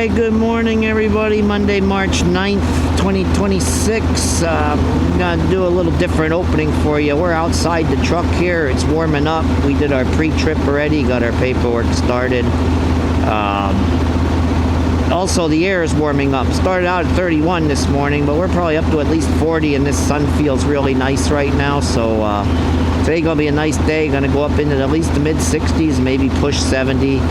Hi, good morning everybody. Monday, March 9th, 2026. I'm gonna do a little different opening for you. We're outside the truck here. It's warming up. We did our pre-trip already, got our paperwork started. Also, the air is warming up. Started out at 31 this morning, but we're probably up to at least 40, and this sun feels really nice right now. So today gonna be a nice day. Gonna go up into at least the mid 60s, maybe push 70.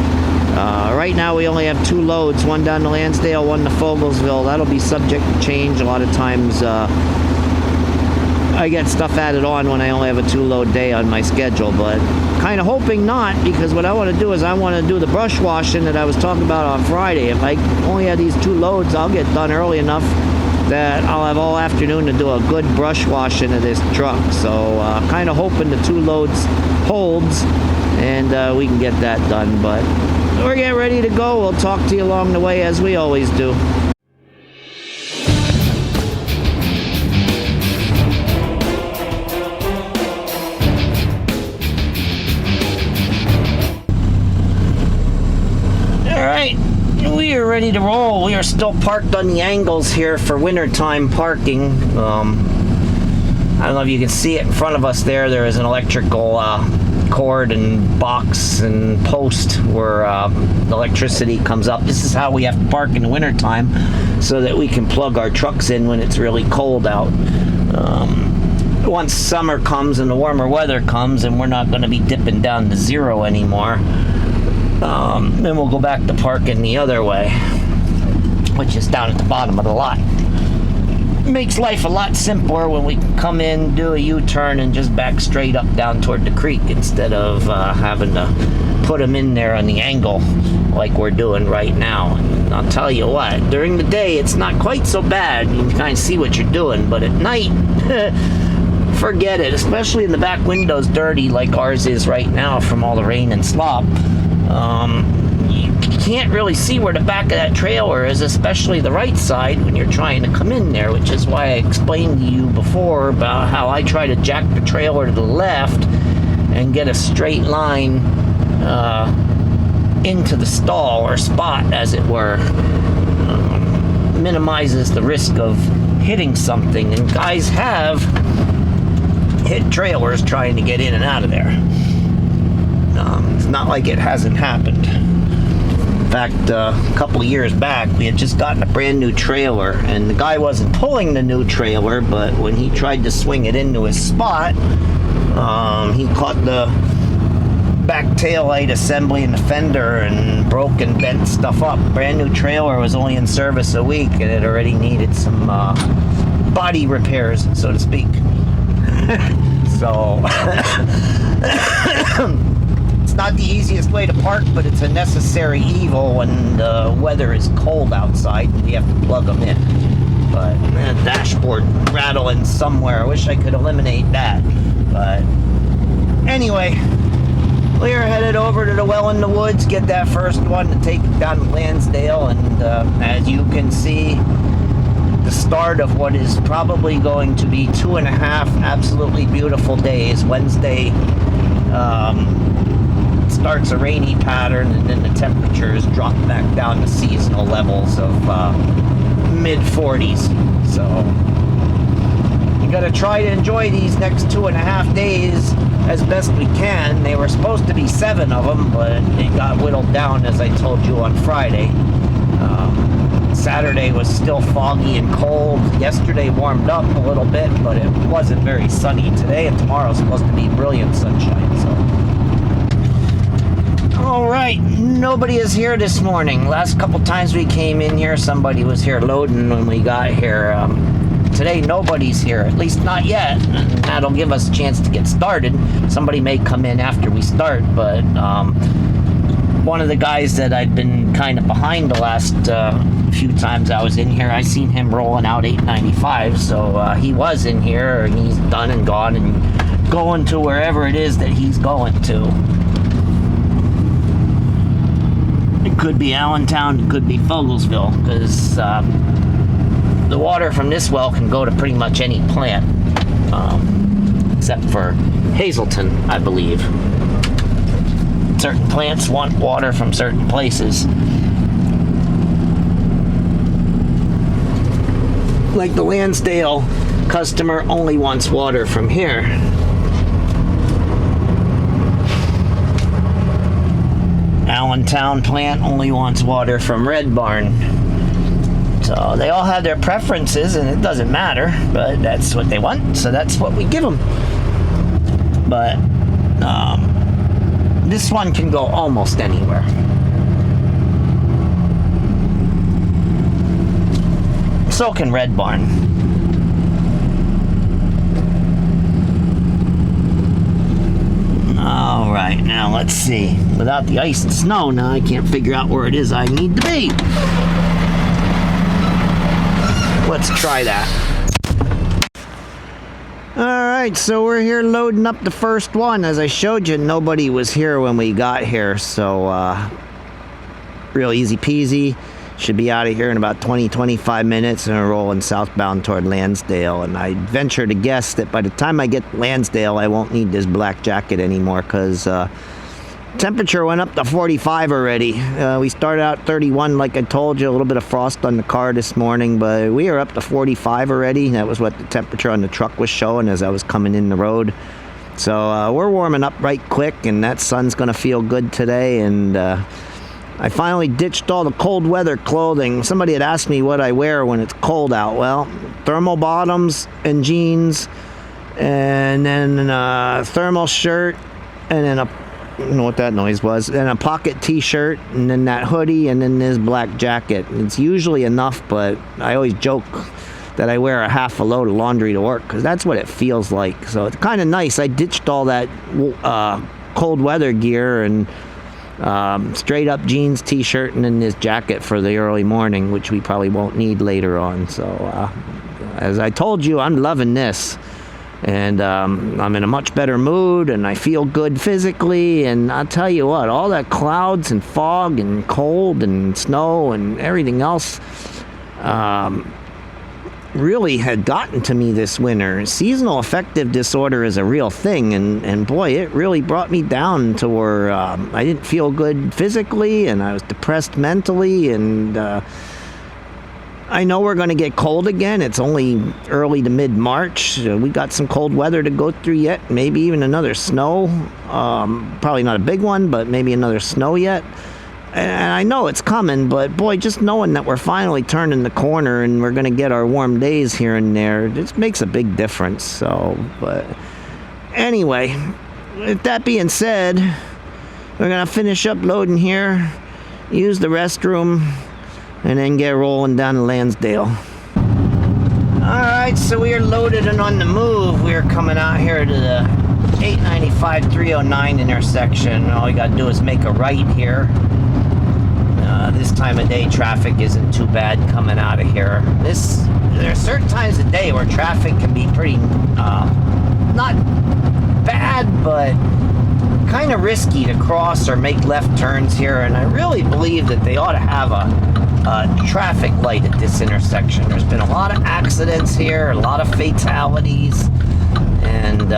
Right now we only have 2 loads, one down to Lansdale, one to Fogelsville. That'll be subject to change. A lot of times I get stuff added on when I only have a 2-load day on my schedule, but kind of hoping not, because what I want to do is I want to do the brush washing that I was talking about on Friday. If I only have these 2 loads, I'll get done early enough that I'll have all afternoon to do a good brush washing of this truck. So kind of hoping the 2 loads holds and we can get that done, but we're getting ready to go. We'll talk to you along the way as we always do. Alright, we are ready to roll. We are still parked on the angles here for wintertime parking. I don't know if you can see it in front of us there. There is an electrical cord and box and post where the electricity comes up. This is how we have to park in the wintertime so that we can plug our trucks in when it's really cold out. Once summer comes and the warmer weather comes and we're not going to be dipping down to 0 anymore, then we'll go back to parking the other way, which is down at the bottom of the lot. Makes life a lot simpler when we come in, do a U-turn, and just back straight up down toward the creek instead of having to put them in there on the angle like we're doing right now. And I'll tell you what, during the day it's not quite so bad. You can kind of see what you're doing, but at night, forget it. Especially in the back windows dirty like ours is right now from all the rain and slop. You can't really see where the back of that trailer is, especially the right side when you're trying to come in there, which is why I explained to you before about how I try to jack the trailer to the left and get a straight line into the stall or spot, as it were. Minimizes the risk of hitting something, and guys have hit trailers trying to get in and out of there. It's not like it hasn't happened. In fact, a couple of years back, we had just gotten a brand new trailer, and the guy wasn't pulling the new trailer, but when he tried to swing it into his spot, he caught the back tail light assembly and the fender and broke and bent stuff up. Brand new trailer was only in service a week, and it already needed some body repairs, so to speak. So it's not the easiest way to park, but it's a necessary evil when the weather is cold outside and we have to plug them in. But dashboard rattling somewhere. I wish I could eliminate that. But anyway, we're headed over to the well in the woods, get that first one to take it down to Lansdale, and as you can see, the start of what is probably going to be 2.5 absolutely beautiful days. Wednesday starts a rainy pattern, and then the temperatures drop back down to seasonal levels of mid-40s. So you got to try to enjoy these next 2.5 days as best we can. They were supposed to be 7 of them, but it got whittled down, as I told you on Friday. Saturday was still foggy and cold. Yesterday warmed up a little bit, but it wasn't very sunny today, and tomorrow's supposed to be brilliant sunshine. So, all right, nobody is here this morning. Last couple times we came in here, somebody was here loading when we got here. Today nobody's here, at least not yet, and that'll give us a chance to get started. Somebody may come in after we start, but one of the guys that I'd been kind of behind the last few times I was in here, I seen him rolling out 895, so he was in here, and he's done and gone and going to wherever it is that he's going to. It could be Allentown, it could be Fogelsville, because the water from this well can go to pretty much any plant, except for Hazelton, I believe. Certain plants want water from certain places. like the Lansdale customer only wants water from here. Allentown plant only wants water from Red Barn. So they all have their preferences, and it doesn't matter, but that's what they want, so that's what we give them. But this one can go almost anywhere. So can Red Barn. All right, now let's see. Without the ice and snow, now I can't figure out where it is I need to be. Let's try that. Alright, so we're here loading up the first one. As I showed you, nobody was here when we got here, so real easy peasy. Should be out of here in about 20-25 minutes, and we're rolling southbound toward Lansdale. And I venture to guess that by the time I get to Lansdale, I won't need this black jacket anymore, because temperature went up to 45 already. We started out 31, like I told you, a little bit of frost on the car this morning, but we are up to 45 already. That was what the temperature on the truck was showing as I was coming in the road. So we're warming up right quick, and that sun's going to feel good today. And I finally ditched all the cold weather clothing. Somebody had asked me what I wear when it's cold out. Well, thermal bottoms and jeans, and then a thermal shirt, and then I don't know what that noise was, and a pocket t-shirt, and then that hoodie, and then this black jacket. It's usually enough, but I always joke that I wear a half a load of laundry to work, because that's what it feels like. So it's kind of nice. I ditched all that cold weather gear and straight up jeans, t-shirt, and then this jacket for the early morning, which we probably won't need later on. So as I told you, I'm loving this, and I'm in a much better mood, and I feel good physically. And I'll tell you what, all that clouds and fog and cold and snow and everything else really had gotten to me this winter. Seasonal affective disorder is a real thing, and boy, it really brought me down to where I didn't feel good physically, and I was depressed mentally. And I know we're going to get cold again. It's only early to mid-March. We got some cold weather to go through yet, maybe even another snow. Probably not a big one, but maybe another snow yet. And I know it's coming, but boy, just knowing that we're finally turning the corner and we're going to get our warm days here and there, it just makes a big difference. So, but anyway, with that being said, we're going to finish up loading here, use the restroom, and then get rolling down to Lansdale. Alright, so we are loaded and on the move. We are coming out here to the 895-309 intersection. All you got to do is make a right here. This time of day, traffic isn't too bad coming out of here. There are certain times of day where traffic can be pretty, not bad, but kind of risky to cross or make left turns here. And I really believe that they ought to have a traffic light at this intersection. There's been a lot of accidents here, a lot of fatalities, and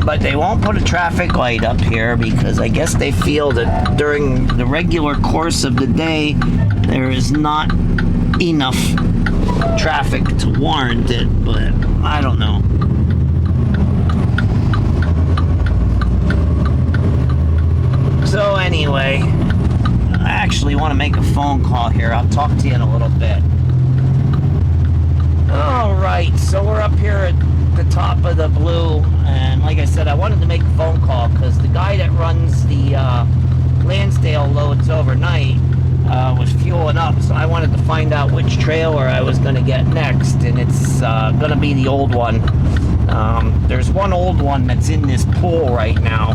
but they won't put a traffic light up here because I guess they feel that during the regular course of the day there is not enough traffic to warrant it, but I don't know. So anyway, I actually want to make a phone call here. I'll talk to you in a little bit. Alright, so we're up here at the top of the blue, and like I said, I wanted to make a phone call because the guy that runs the Lansdale loads overnight was fueling up, so I wanted to find out which trailer I was going to get next, and it's going to be the old one. There's one old one that's in this pool right now.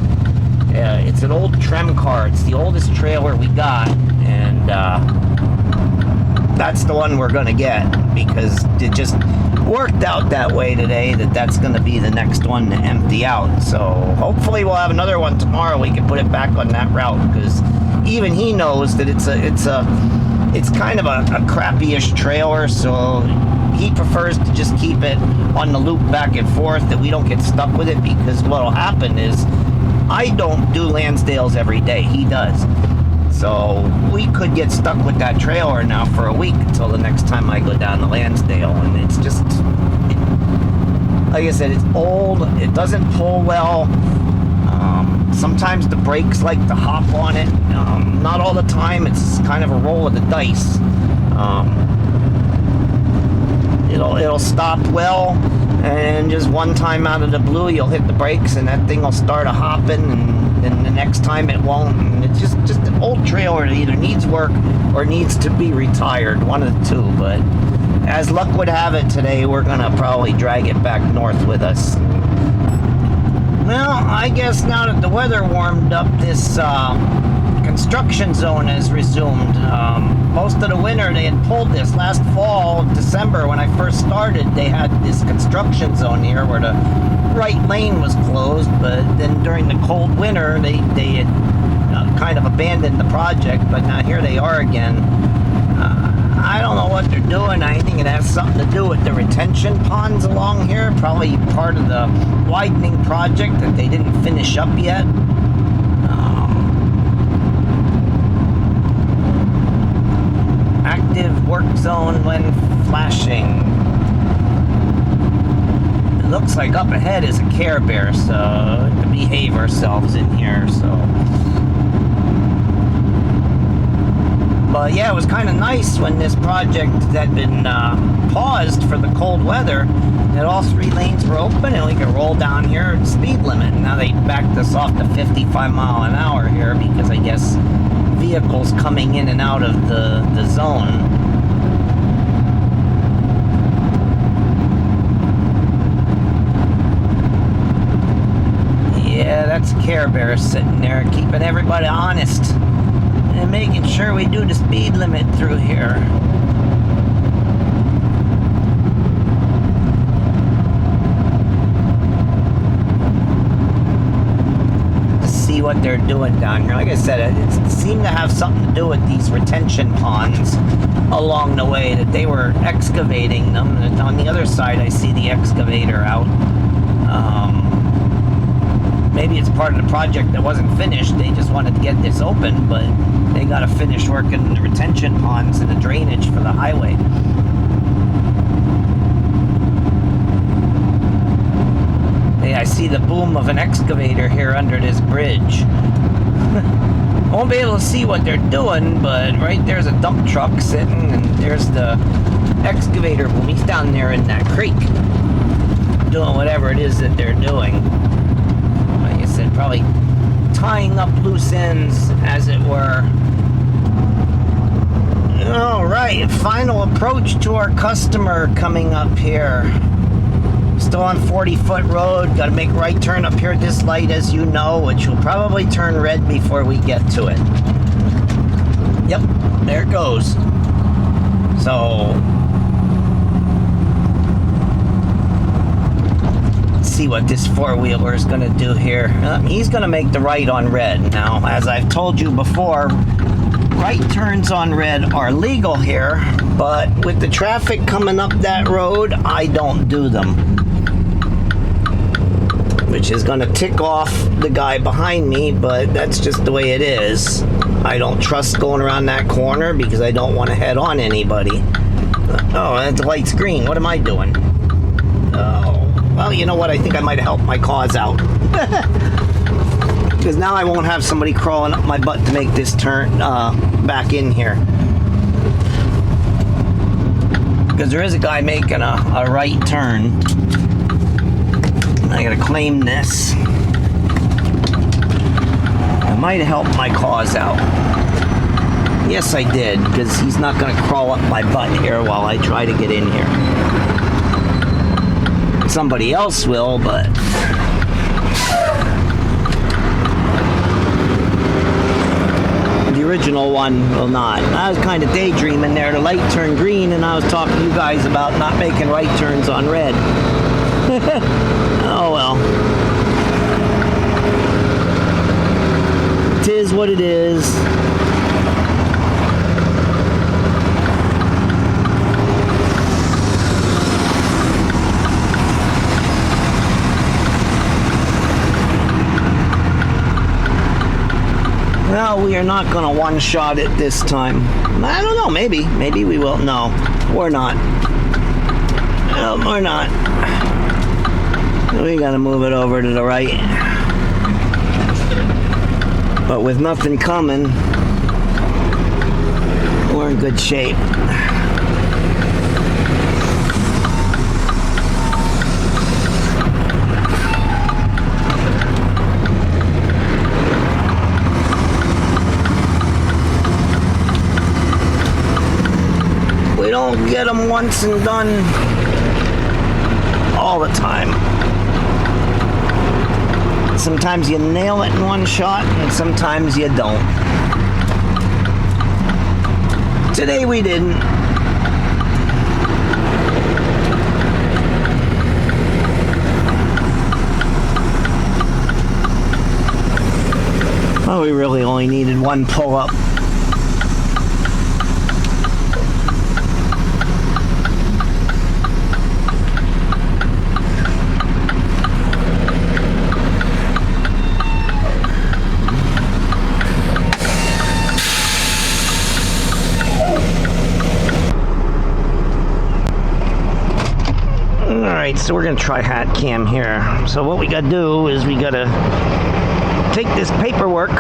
It's an old Trem car. It's the oldest trailer we got, and that's the one we're going to get because it just worked out that way today that that's going to be the next one to empty out. So hopefully we'll have another one tomorrow. We can put it back on that route because even he knows that it's kind of a crappy-ish trailer, so he prefers to just keep it on the loop back and forth, that we don't get stuck with it, because what'll happen is I don't do Lansdales every day. He does. So we could get stuck with that trailer now for a week until the next time I go down to Lansdale. And it's just, like I said, it's old. It doesn't pull well. Sometimes the brakes like to hop on it. Not all the time. It's kind of a roll of the dice. It'll stop well, and just one time out of the blue, you'll hit the brakes, and that thing will start a hopping, and then the next time it won't. And it's just an old trailer that either needs work or needs to be retired, one of the two. But as luck would have it today, we're gonna probably drag it back north with us. Well, I guess now that the weather warmed up, this construction zone has resumed. Most of the winter they had pulled this. Last fall, December, when I first started, they had this construction zone here where the right lane was closed, but then during the cold winter, they had kind of abandoned the project, but now here they are again. I don't know what they're doing. I think it has something to do with the retention ponds along here, probably part of the widening project that they didn't finish up yet. Active work zone when flashing. It looks like up ahead is a Care Bear, so to behave ourselves in here. But yeah, it was kind of nice when this project had been paused for the cold weather, that all three lanes were open and we could roll down here at speed limit. And now they backed us off to 55 mile an hour here because I guess vehicles coming in and out of the zone. Yeah, that's Care Bear sitting there keeping everybody honest and making sure we do the speed limit through here. See what they're doing down here. Like I said, it seemed to have something to do with these retention ponds along the way, that they were excavating them. And on the other side, I see the excavator out. Maybe it's part of the project that wasn't finished. They just wanted to get this open, but they got to finish working the retention ponds and the drainage for the highway. I see the boom of an excavator here under this bridge. Won't be able to see what they're doing, but right there's a dump truck sitting, and there's the excavator boom. He's down there in that creek doing whatever it is that they're doing. Like I said, probably tying up loose ends, as it were. Alright, final approach to our customer coming up here. Still on 40-foot road. Got to make right turn up here at this light, as you know, which will probably turn red before we get to it. Yep, there it goes. So, let's see what this four-wheeler is going to do here. He's going to make the right on red. Now, as I've told you before, right turns on red are legal here, but with the traffic coming up that road, I don't do them. Which is going to tick off the guy behind me, but that's just the way it is. I don't trust going around that corner because I don't want to head on anybody. Oh, that light's green. What am I doing? Oh, well, you know what? I think I might help my cause out. Because now I won't have somebody crawling up my butt to make this turn back in here. Because there is a guy making a right turn. I gotta claim this. I might have helped my cause out. Yes, I did, because he's not gonna crawl up my butt here while I try to get in here. Somebody else will, but the original one will not. I was kind of daydreaming there. The light turned green, and I was talking to you guys about not making right turns on red. Oh well. Tis what it is. Well, No, we are not going to one-shot it this time. I don't know, maybe. Maybe we will. No, we're not. No, we're not. We got to move it over to the right. But with nothing coming, we're in good shape. We don't get them once and done all the time. Sometimes you nail it in one shot, and sometimes you don't. Today we didn't. Oh, we really only needed one pull-up. Alright, so we're going to try hat cam here. So what we got to do is we got to take this paperwork,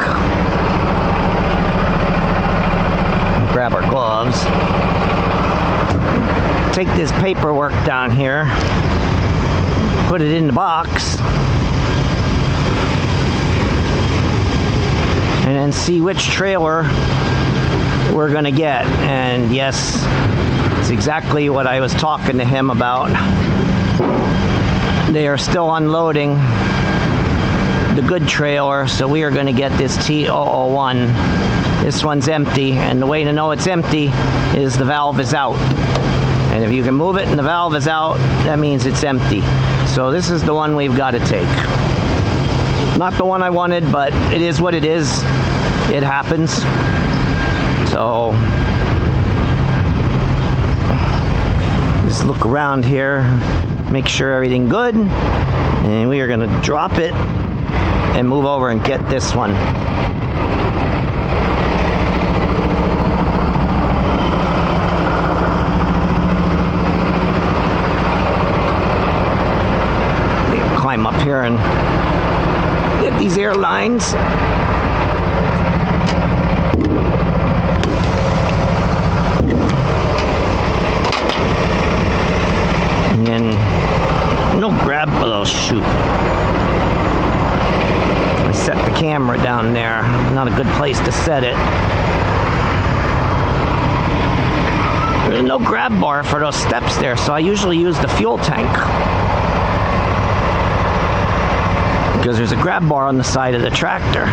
grab our gloves, take this paperwork down here, put it in the box, and then see which trailer we're going to get. And yes, it's exactly what I was talking to him about. They are still unloading the good trailer, so we are going to get this T001. This one's empty, and the way to know it's empty is the valve is out. And if you can move it and the valve is out, that means it's empty. So this is the one we've got to take. Not the one I wanted, but it is what it is. It happens. So just look around here, make sure everything good, and we are going to drop it and move over and get this one. We climb up here and get these air lines. And then no grab, oh shoot. I set the camera down there. Not a good place to set it. There's no grab bar for those steps there, so I usually use the fuel tank. Because there's a grab bar on the side of the tractor.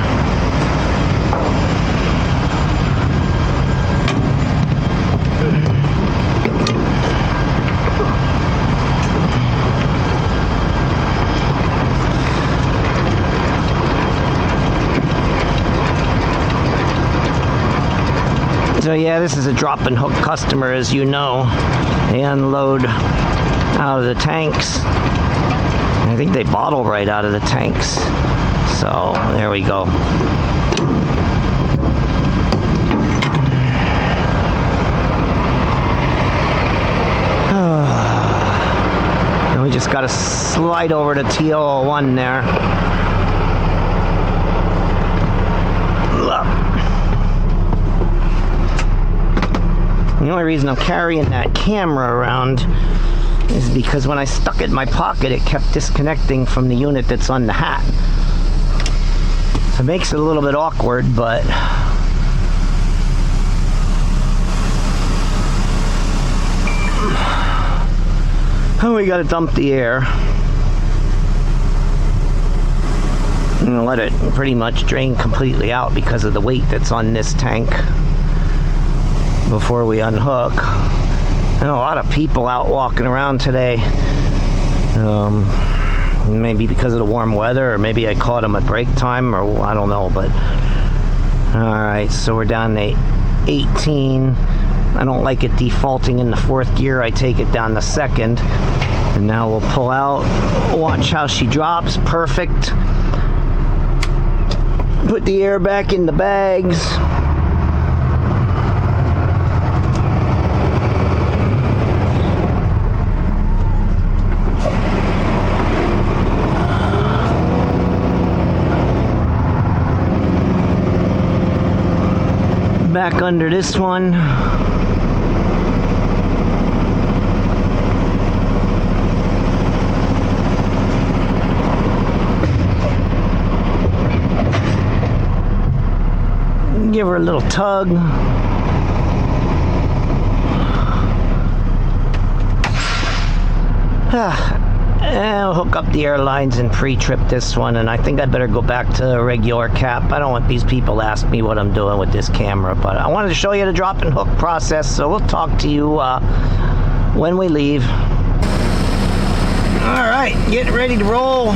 So yeah, this is a drop and hook customer, as you know. They unload out of the tanks. I think they bottle right out of the tanks. So there we go. And we just got to slide over to T001 there. The only reason I'm carrying that camera around is because when I stuck it in my pocket, it kept disconnecting from the unit that's on the hat. So it makes it a little bit awkward, but oh, we gotta dump the air. I'm gonna let it pretty much drain completely out because of the weight that's on this tank before we unhook. And a lot of people out walking around today. Maybe because of the warm weather, or maybe I caught them at break time, or I don't know, but alright, so we're down to 18. I don't like it defaulting in the fourth gear. I take it down to second, and now we'll pull out. Watch how she drops. Perfect. Put the air back in the bags. Back under this one. Give her a little tug. And we'll hook up the airlines and pre-trip this one, and I think I better go back to a regular cap. I don't want these people to ask me what I'm doing with this camera, but I wanted to show you the drop and hook process, so we'll talk to you when we leave. Alright, getting ready to roll.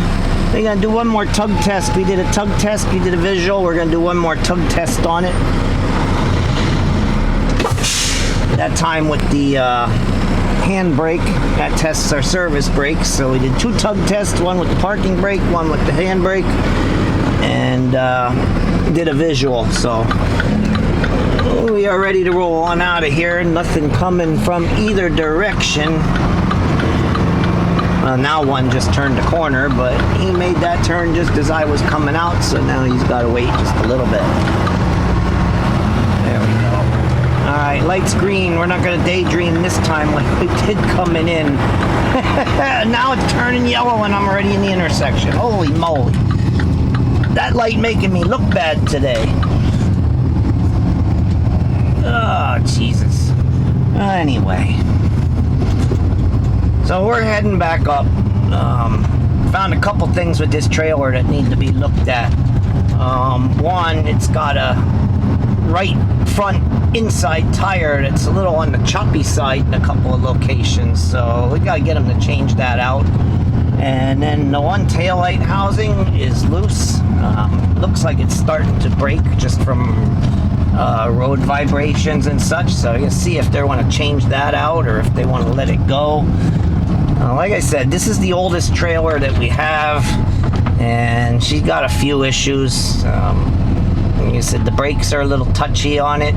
We're going to do one more tug test. We did a tug test, we did a visual. We're going to do one more tug test on it. That time with the hand brake. That tests our service brakes. So we did 2 tug tests, one with the parking brake, one with the hand brake, and did a visual. So we are ready to roll on out of here. Nothing coming from either direction. Now one just turned the corner, but he made that turn just as I was coming out, so now he's got to wait just a little bit. There we go. Alright, light's green. We're not going to daydream this time like we did coming in. Now it's turning yellow and I'm already in the intersection. Holy moly. That light making me look bad today. Oh, Jesus. Anyway. So we're heading back up. Found a couple things with this trailer that need to be looked at. One, it's got a right front inside tire that's a little on the choppy side in a couple of locations, so we got to get them to change that out. And then the one taillight housing is loose. Looks like it's starting to break just from road vibrations and such, so you'll see if they want to change that out or if they want to let it go. Like I said, this is the oldest trailer that we have, and she's got a few issues. Like I said, the brakes are a little touchy on it.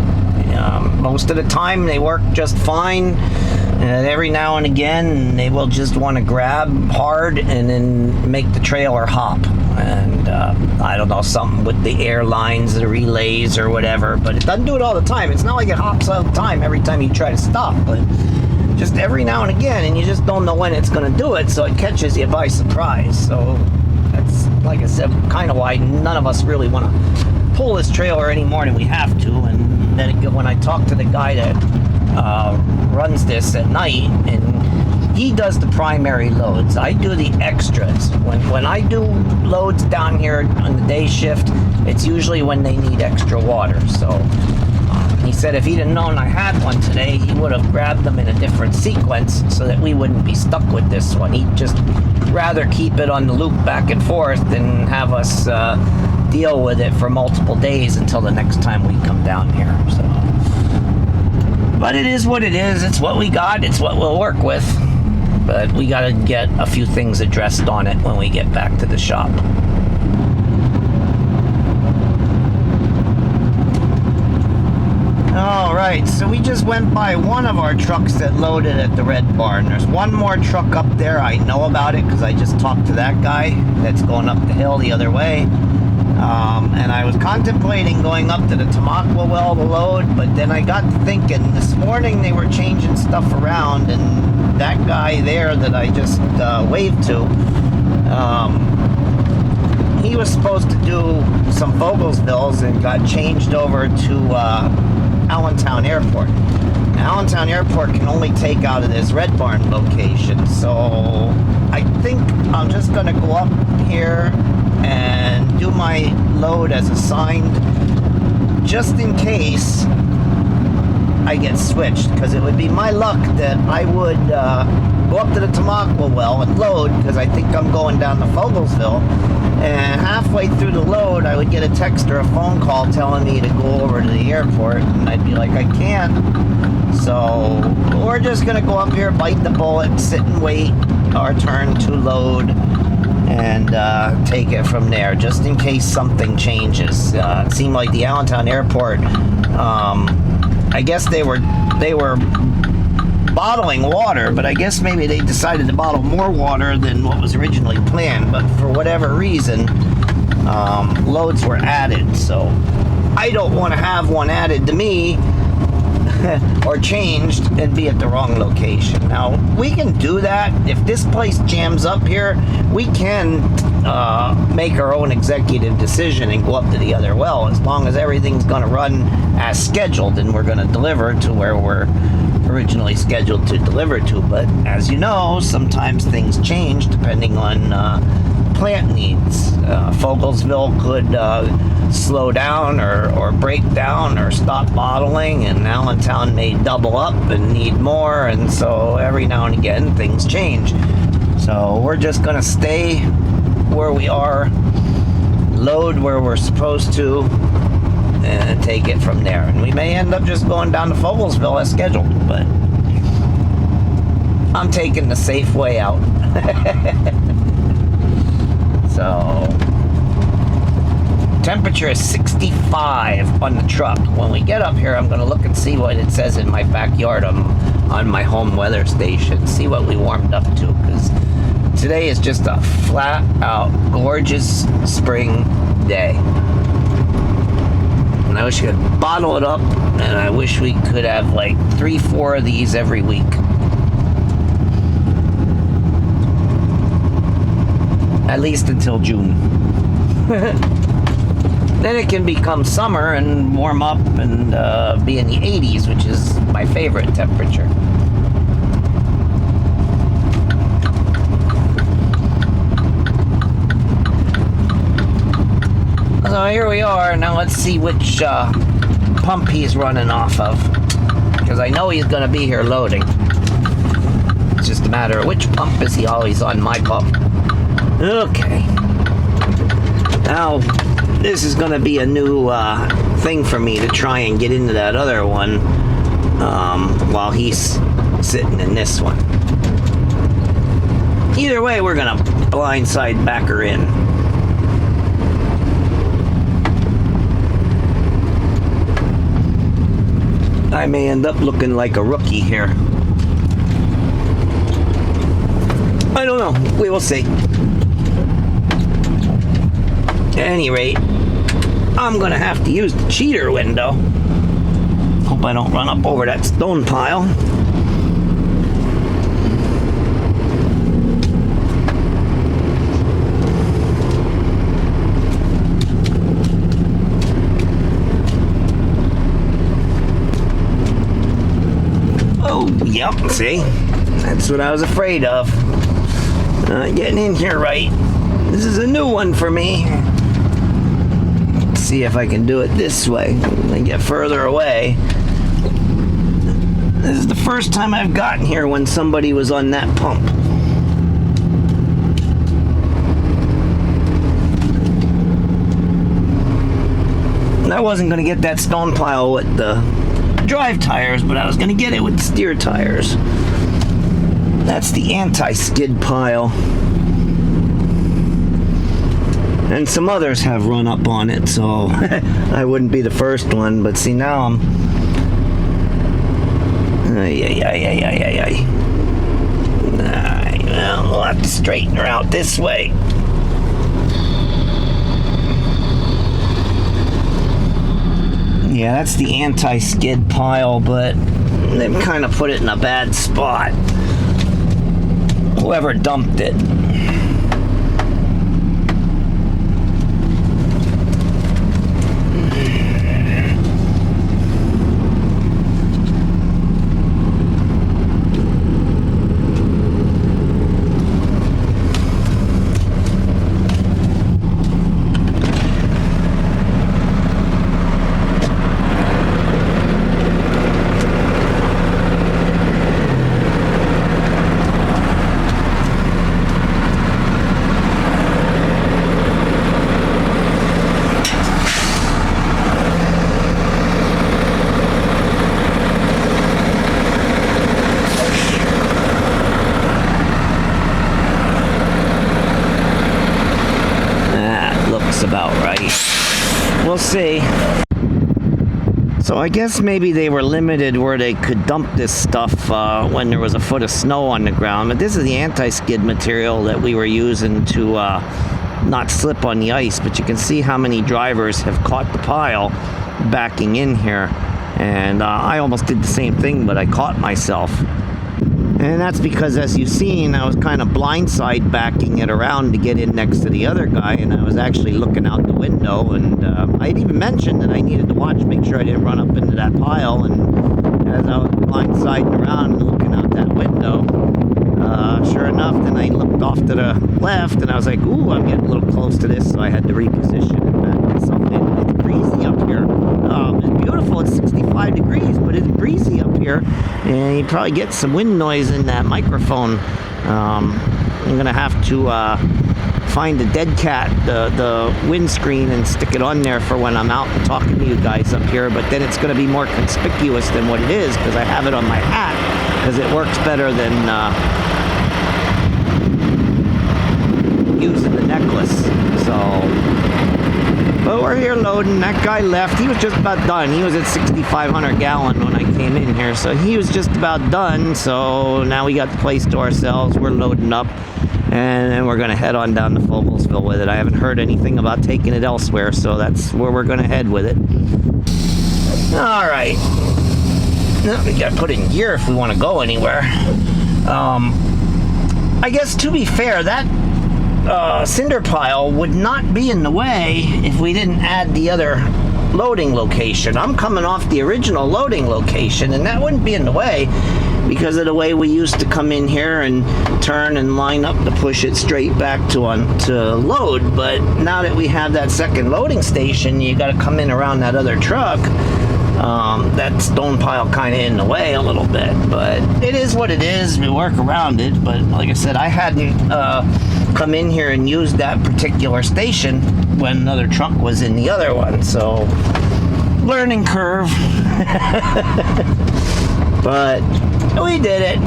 Most of the time they work just fine, and every now and again they will just want to grab hard and then make the trailer hop. And I don't know, something with the airlines, the relays or whatever, but it doesn't do it all the time. It's not like it hops all the time every time you try to stop, but just every now and again, and you just don't know when it's going to do it, so it catches you by surprise. So that's, like I said, kind of why none of us really want to pull this trailer any more than we have to. And then when I talk to the guy that runs this at night, and he does the primary loads, I do the extras. When I do loads down here on the day shift, it's usually when they need extra water. So he said if he'd have known I had one today, he would have grabbed them in a different sequence so that we wouldn't be stuck with this one. He'd just rather keep it on the loop back and forth than have us deal with it for multiple days until the next time we come down here. So, but it is what it is. It's what we got. It's what we'll work with. But we got to get a few things addressed on it when we get back to the shop. Alright, so we just went by one of our trucks that loaded at the Red Barn. There's one more truck up there. I know about it because I just talked to that guy that's going up the hill the other way. And I was contemplating going up to the Tamaqua well to load, but then I got to thinking, this morning they were changing stuff around, and that guy there that I just waved to, he was supposed to do some Vogelsvilles and got changed over to Allentown Airport. Now, Allentown Airport can only take out of this Red Barn location, so I think I'm just going to go up here and do my load as assigned, just in case I get switched, because it would be my luck that I would go up to the Tamaqua well and load, because I think I'm going down to Vogelsville, and halfway through the load I would get a text or a phone call telling me to go over to the airport, and I'd be like, I can't. So we're just gonna go up here, bite the bullet, sit and wait our turn to load, and take it from there, just in case something changes. It seemed like the Allentown Airport, I guess they were bottling water, but I guess maybe they decided to bottle more water than what was originally planned, but for whatever reason, loads were added. So I don't want to have one added to me or changed and be at the wrong location. Now, we can do that. If this place jams up here, we can make our own executive decision and go up to the other well, as long as everything's going to run as scheduled and we're going to deliver to where we're originally scheduled to deliver to. But as you know, sometimes things change depending on plant needs. Fogelsville could slow down or break down or stop bottling, and Allentown may double up and need more, and so every now and again things change. So we're just going to stay where we are, load where we're supposed to, and take it from there. And we may end up just going down to Fogelsville as scheduled, but I'm taking the safe way out. So temperature is 65 on the truck. When we get up here, I'm going to look and see what it says in my backyard on my home weather station, see what we warmed up to, because today is just a flat out gorgeous spring day. And I wish we could bottle it up, and I wish we could have like 3-4 of these every week. At least until June. Then it can become summer and warm up and be in the 80s, which is my favorite temperature. So here we are. Now let's see which pump he's running off of, because I know he's going to be here loading. It's just a matter of which pump is he always on. My pump. Okay. Now, this is going to be a new thing for me to try and get into that other one while he's sitting in this one. Either way, we're going to blindside back her in. I may end up looking like a rookie here. I don't know. We will see. At any rate, I'm going to have to use the cheater window. Hope I don't run up over that stone pile. Oh, yep, see? That's what I was afraid of. Getting in here right. This is a new one for me. See if I can do it this way and get further away. This is the first time I've gotten here when somebody was on that pump. I wasn't going to get that stone pile with the drive tires, but I was going to get it with the steer tires. That's the anti-skid pile. And some others have run up on it, so I wouldn't be the first one. But see, now I'm... Well, we'll have to straighten her out this way. Yeah, that's the anti-skid pile, but they've kind of put it in a bad spot. Whoever dumped it. see. So I guess maybe they were limited where they could dump this stuff when there was a foot of snow on the ground. But this is the anti-skid material that we were using to not slip on the ice. But you can see how many drivers have caught the pile backing in here. And I almost did the same thing, but I caught myself. And that's because, as you've seen, I was kind of blindside backing it around to get in next to the other guy, and I was actually looking out the window, and I'd even mentioned that I needed to watch, make sure I didn't run up into that pile, and as I was blindsiding around and looking out that window, sure enough, then I looked off to the left, and I was like, ooh, I'm getting a little close to this, so I had to reposition and back myself in. It's breezy up here. It's beautiful. It's 65 degrees, but it's breezy up here, and you probably get some wind noise in that microphone. I'm gonna have to find the dead cat, the windscreen, and stick it on there for when I'm out and talking to you guys up here. But then it's gonna be more conspicuous than what it is because I have it on my hat because it works better than using the necklace. But we're here loading. That guy left. He was just about done. He was at 6,500 gallon when I came in here, so he was just about done. So now we got the place to ourselves. We're loading up, and then we're going to head on down to Fogelsville with it. I haven't heard anything about taking it elsewhere, so that's where we're going to head with it. All right. Now we got to put it in gear if we want to go anywhere. I guess, to be fair, that cinder pile would not be in the way if we didn't add the other loading location. I'm coming off the original loading location, and that wouldn't be in the way because of the way we used to come in here and turn and line up to push it straight back to load. But now that we have that second loading station, you got to come in around that other truck. That stone pile kind of in the way a little bit, but it is what it is. We work around it. But like I said, I hadn't come in here and used that particular station when another truck was in the other one, so learning curve. But we did it.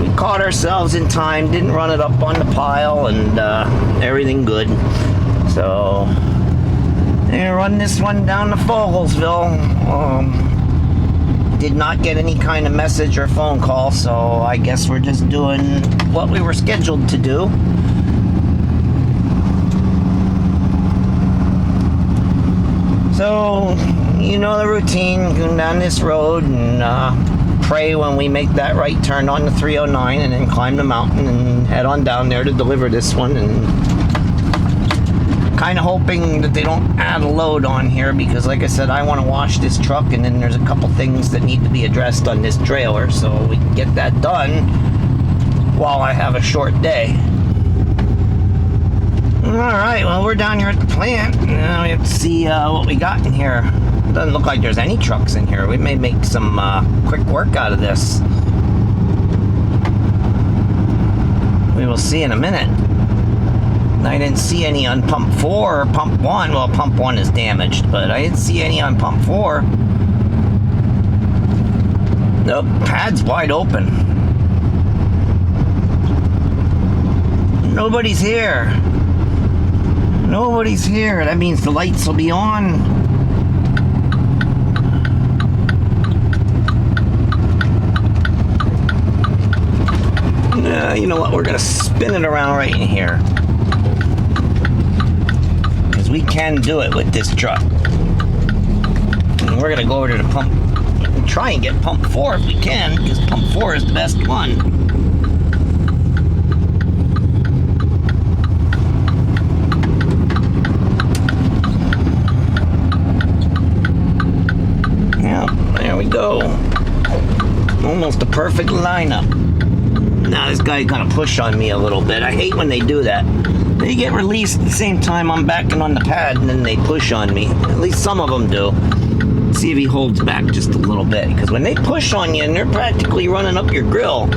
We caught ourselves in time, didn't run it up on the pile, and everything good. So I'm gonna run this one down to Fogelsville. Did not get any kind of message or phone call, so I guess we're just doing what we were scheduled to do. So, you know the routine, going down this road and pray when we make that right turn on the 309 and then climb the mountain and head on down there to deliver this one, and kind of hoping that they don't add a load on here because, like I said, I want to wash this truck, and then there's a couple things that need to be addressed on this trailer, so we can get that done while I have a short day. Alright, well, we're down here at the plant. Now we have to see what we got in here. Doesn't look like there's any trucks in here. We may make some quick work out of this. We will see in a minute. I didn't see any on pump 4 or pump 1. Well, pump 1 is damaged, but I didn't see any on pump 4. The pad's wide open. Nobody's here. Nobody's here. That means the lights will be on. You know what? We're going to spin it around right in here. Because we can do it with this truck. And we're going to go over to the pump and try and get pump 4 if we can, because pump 4 is the best one. Go. Almost a perfect lineup. Now this guy's gonna push on me a little bit. I hate when they do that. They get released at the same time I'm backing on the pad, and then they push on me. At least some of them do. Let's see if he holds back just a little bit, because when they push on you and they're practically running up your grill,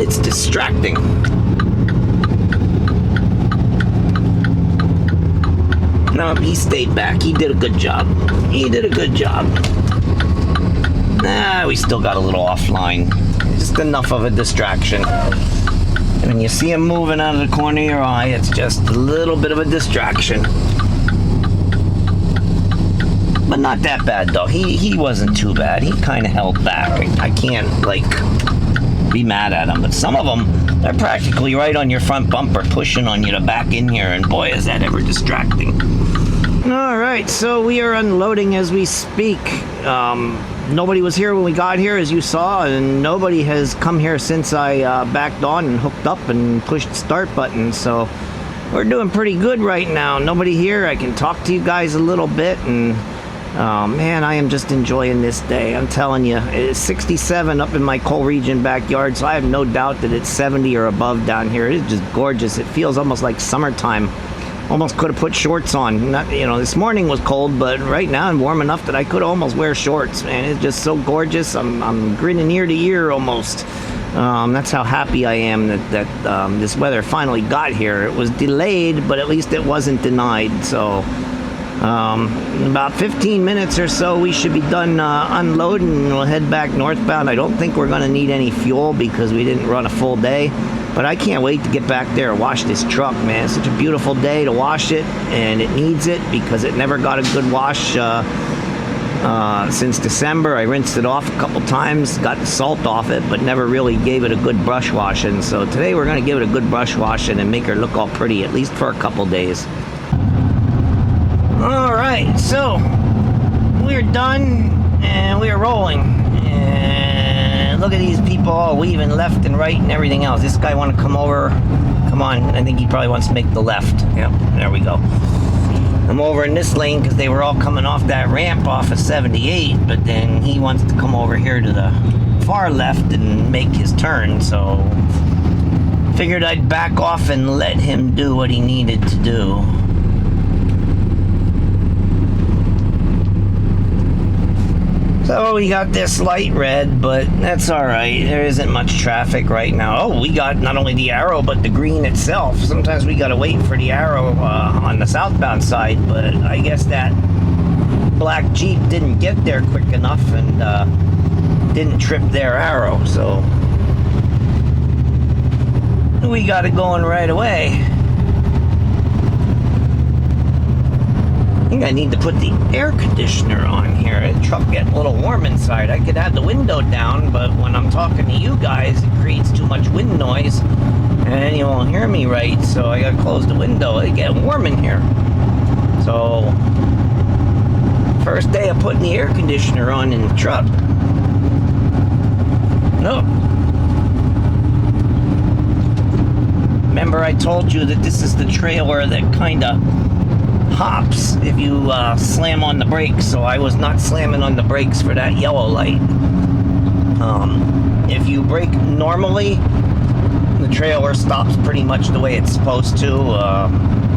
it's distracting. No, he stayed back. He did a good job. He did a good job. We still got a little offline. Just enough of a distraction. And when you see him moving out of the corner of your eye, it's just a little bit of a distraction. But not that bad though. He wasn't too bad. He kind of held back. I can't like be mad at him. But some of them, they're practically right on your front bumper, pushing on you to back in here. And boy, is that ever distracting. All right, so we are unloading as we speak. Nobody was here when we got here, as you saw, and nobody has come here since I backed on and hooked up and pushed the start button. So we're doing pretty good right now. Nobody here. I can talk to you guys a little bit, and man, I am just enjoying this day. I'm telling you, it's 67 up in my coal region backyard, so I have no doubt that it's 70 or above down here. It is just gorgeous. It feels almost like summertime. Almost could have put shorts on. Not, this morning was cold, but right now I'm warm enough that I could almost wear shorts. Man, it's just so gorgeous. I'm grinning ear to ear almost. That's how happy I am that this weather finally got here. It was delayed, but at least it wasn't denied. So in about 15 minutes or so, we should be done unloading, and we'll head back northbound. I don't think we're going to need any fuel because we didn't run a full day. But I can't wait to get back there and wash this truck, man. It's such a beautiful day to wash it, and it needs it because it never got a good wash since December. I rinsed it off a couple times, got the salt off it, but never really gave it a good brush washing. So today we're going to give it a good brush washing and make her look all pretty, at least for a couple days. All right, so we're done, and we're rolling. Look at these people all weaving left and right and everything else. This guy want to come over. Come on. I think he probably wants to make the left. Yep, there we go. I'm over in this lane because they were all coming off that ramp off of 78, but then he wants to come over here to the far left and make his turn, so figured I'd back off and let him do what he needed to do. So we got this light red, but that's all right. There isn't much traffic right now. Oh, we got not only the arrow, but the green itself. Sometimes we got to wait for the arrow on the southbound side, but I guess that black Jeep didn't get there quick enough and didn't trip their arrow. So we got it going right away. I think I need to put the air conditioner on here. The truck getting a little warm inside. I could have the window down, but when I'm talking to you guys, it creates too much wind noise, and you won't hear me right, so I gotta close the window. It's getting warm in here. So, first day of putting the air conditioner on in the truck. No. Remember I told you that this is the trailer that kind of hops if you slam on the brakes, so I was not slamming on the brakes for that yellow light. If you brake normally, the trailer stops pretty much the way it's supposed to.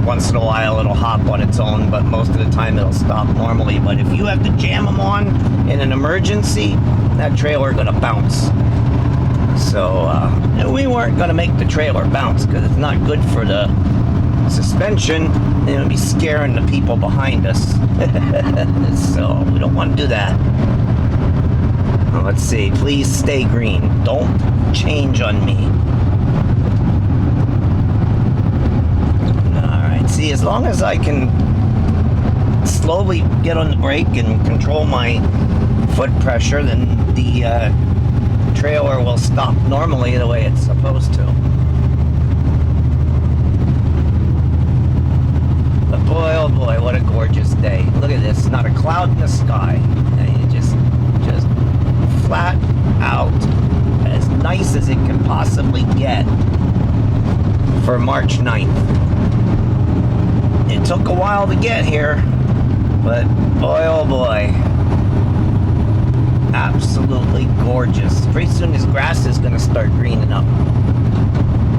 Once in a while it'll hop on its own, but most of the time it'll stop normally. But if you have to jam them on in an emergency, that trailer gonna bounce. So we weren't gonna make the trailer bounce because it's not good for the suspension, and it would be scaring the people behind us. So we don't want to do that. Well, let's see. Please stay green. Don't change on me. Alright, see, as long as I can slowly get on the brake and control my foot pressure, then the trailer will stop normally the way it's supposed to. But boy, oh boy, what a gorgeous day. Look at this, not a cloud in the sky. And just flat out, as nice as it can possibly get for March 9th. It took a while to get here, but boy, oh boy, absolutely gorgeous. Pretty soon this grass is going to start greening up.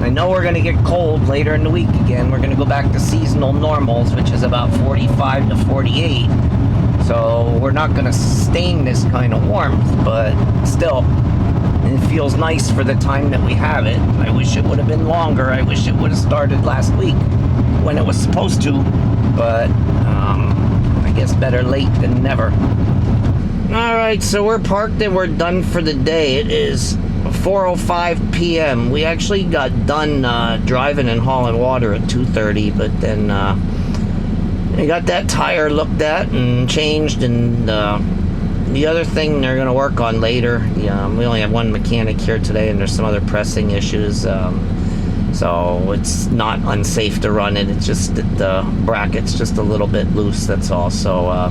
I know we're going to get cold later in the week again. We're going to go back to seasonal normals, which is about 45 to 48. So we're not going to sustain this kind of warmth, but still, it feels nice for the time that we have it. I wish it would have been longer. I wish it would have started last week when it was supposed to, but I guess better late than never. All right, so we're parked and we're done for the day. It is 4:05 p.m. We actually got done driving and hauling water at 2:30, but then They got that tire looked at and changed, and the other thing they're going to work on later, we only have one mechanic here today, and there's some other pressing issues, so it's not unsafe to run it. It's just that the bracket's just a little bit loose, that's all. So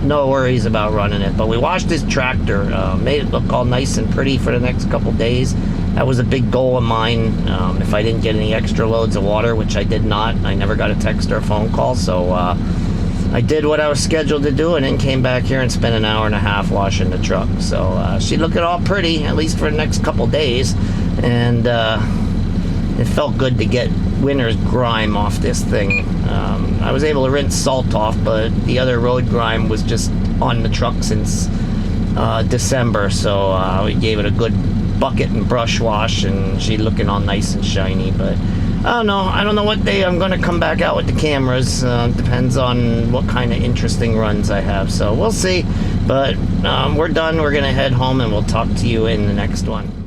no worries about running it. But we washed this tractor, made it look all nice and pretty for the next couple days. That was a big goal of mine. If I didn't get any extra loads of water, which I did not, I never got a text or a phone call, so I did what I was scheduled to do, and then came back here and spent an hour and a half washing the truck. So she's looking all pretty, at least for the next couple days, and it felt good to get winter's grime off this thing. I was able to rinse salt off, but the other road grime was just on the truck since December, so we gave it a good bucket and brush wash, and she's looking all nice and shiny. But I don't know what day I'm going to come back out with the cameras. Depends on what kind of interesting runs I have, so we'll see. But we're done. We're going to head home, and we'll talk to you in the next one.